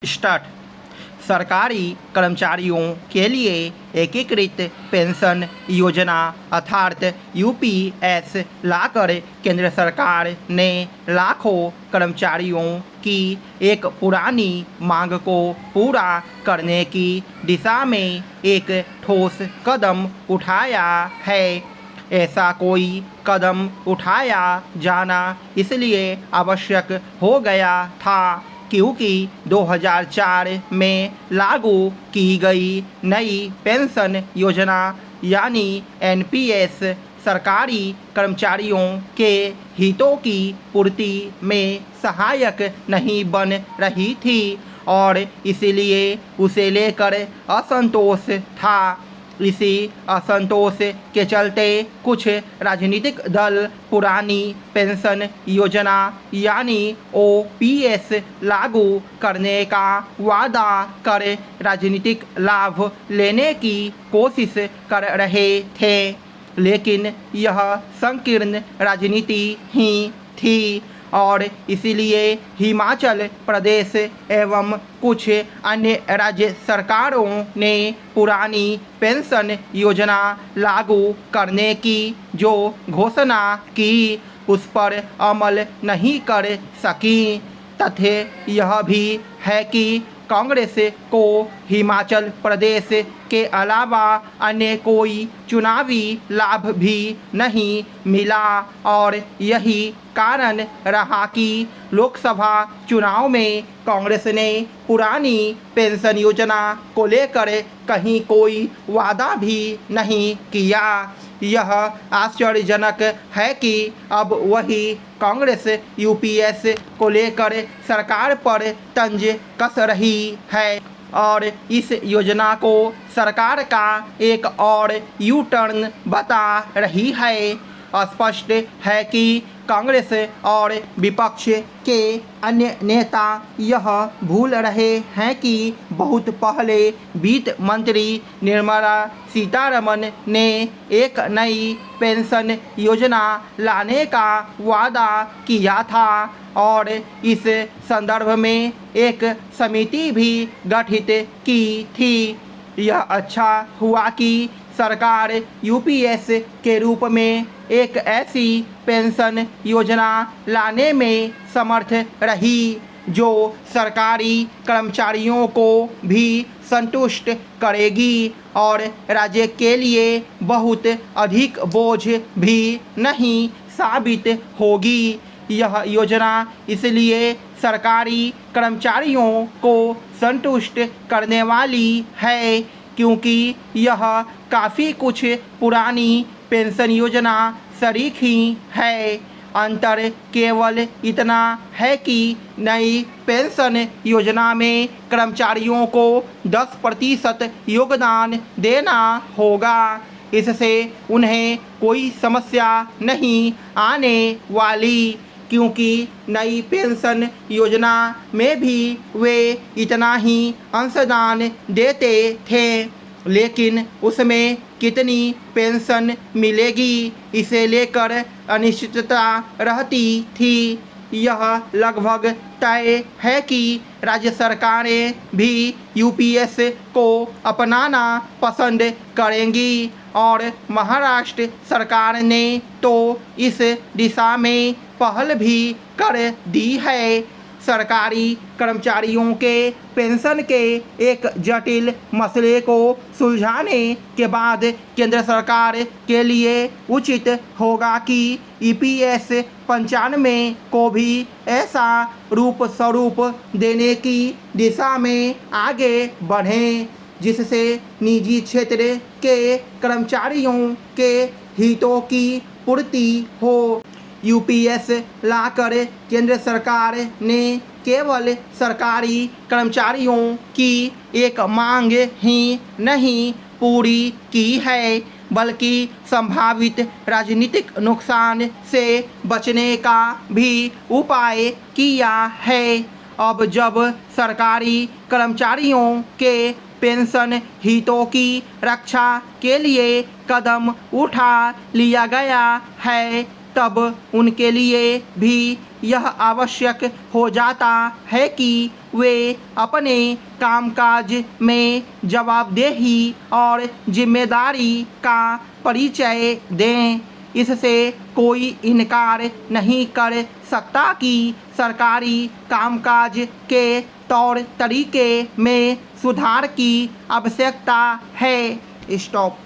Start. सरकारी कर्मचारियों के लिए एकीकृत पेंशन योजना अर्थात यूपीएस लाकर केंद्र सरकार ने लाखों कर्मचारियों की एक पुरानी मांग को पूरा करने की दिशा में एक ठोस कदम उठाया है। ऐसा कोई कदम उठाया जाना इसलिए आवश्यक हो गया था क्योंकि 2004 में लागू की गई नई पेंशन योजना यानी एनपीएस सरकारी कर्मचारियों के हितों की पूर्ति में सहायक नहीं बन रही थी और इसलिए उसे लेकर असंतोष था। इसी असंतोष के चलते कुछ राजनीतिक दल पुरानी पेंशन योजना यानी ओपीएस लागू करने का वादा कर राजनीतिक लाभ लेने की कोशिश कर रहे थे, लेकिन यह संकीर्ण राजनीति ही थी और इसलिए हिमाचल प्रदेश एवं कुछ अन्य राज्य सरकारों ने पुरानी पेंशन योजना लागू करने की जो घोषणा की उस पर अमल नहीं कर सकी। तथ्य यह भी है कि कांग्रेस को हिमाचल प्रदेश के अलावा अन्य कोई चुनावी लाभ भी नहीं मिला और यही कारण रहा कि लोकसभा चुनाव में कांग्रेस ने पुरानी पेंशन योजना को लेकर कहीं कोई वादा भी नहीं किया। यह आश्चर्यजनक है कि अब वही कांग्रेस यूपीएस को लेकर सरकार पर तंज कस रही है और इस योजना को सरकार का एक और यू टर्न बता रही है। स्पष्ट है कि कांग्रेस और विपक्ष के अन्य नेता यह भूल रहे हैं कि बहुत पहले वित्त मंत्री निर्मला सीतारमण ने एक नई पेंशन योजना लाने का वादा किया था और इस संदर्भ में एक समिति भी गठित की थी। यह अच्छा हुआ कि सरकार यूपीएस के रूप में एक ऐसी पेंशन योजना लाने में समर्थ रही जो सरकारी कर्मचारियों को भी संतुष्ट करेगी और राज्य के लिए बहुत अधिक बोझ भी नहीं साबित होगी। यह योजना इसलिए सरकारी कर्मचारियों को संतुष्ट करने वाली है क्योंकि यह काफ़ी कुछ पुरानी पेंशन योजना शरीक ही है। अंतर केवल इतना है कि नई पेंशन योजना में कर्मचारियों को 10% योगदान देना होगा। इससे उन्हें कोई समस्या नहीं आने वाली क्योंकि नई पेंशन योजना में भी वे इतना ही अंशदान देते थे, लेकिन उसमें कितनी पेंशन मिलेगी इसे लेकर अनिश्चितता रहती थी। यह लगभग तय है कि राज्य सरकारें भी यूपीएस को अपनाना पसंद करेंगी और महाराष्ट्र सरकार ने तो इस दिशा में पहल भी कर दी है। सरकारी कर्मचारियों के पेंशन के एक जटिल मसले को सुलझाने के बाद केंद्र सरकार के लिए उचित होगा कि ईपीएस 95 को भी ऐसा रूप स्वरूप देने की दिशा में आगे बढ़ें जिससे निजी क्षेत्र के कर्मचारियों के हितों की पूर्ति हो। यूपीएस लाकर केंद्र सरकार ने केवल सरकारी कर्मचारियों की एक मांग ही नहीं पूरी की है बल्कि संभावित राजनीतिक नुकसान से बचने का भी उपाय किया है। अब जब सरकारी कर्मचारियों के पेंशन हितों की रक्षा के लिए कदम उठा लिया गया है तब उनके लिए भी यह आवश्यक हो जाता है कि वे अपने कामकाज में जवाबदेही और जिम्मेदारी का परिचय दें। इससे कोई इनकार नहीं कर सकता कि सरकारी कामकाज के तौर तरीके में सुधार की आवश्यकता है। स्टॉप।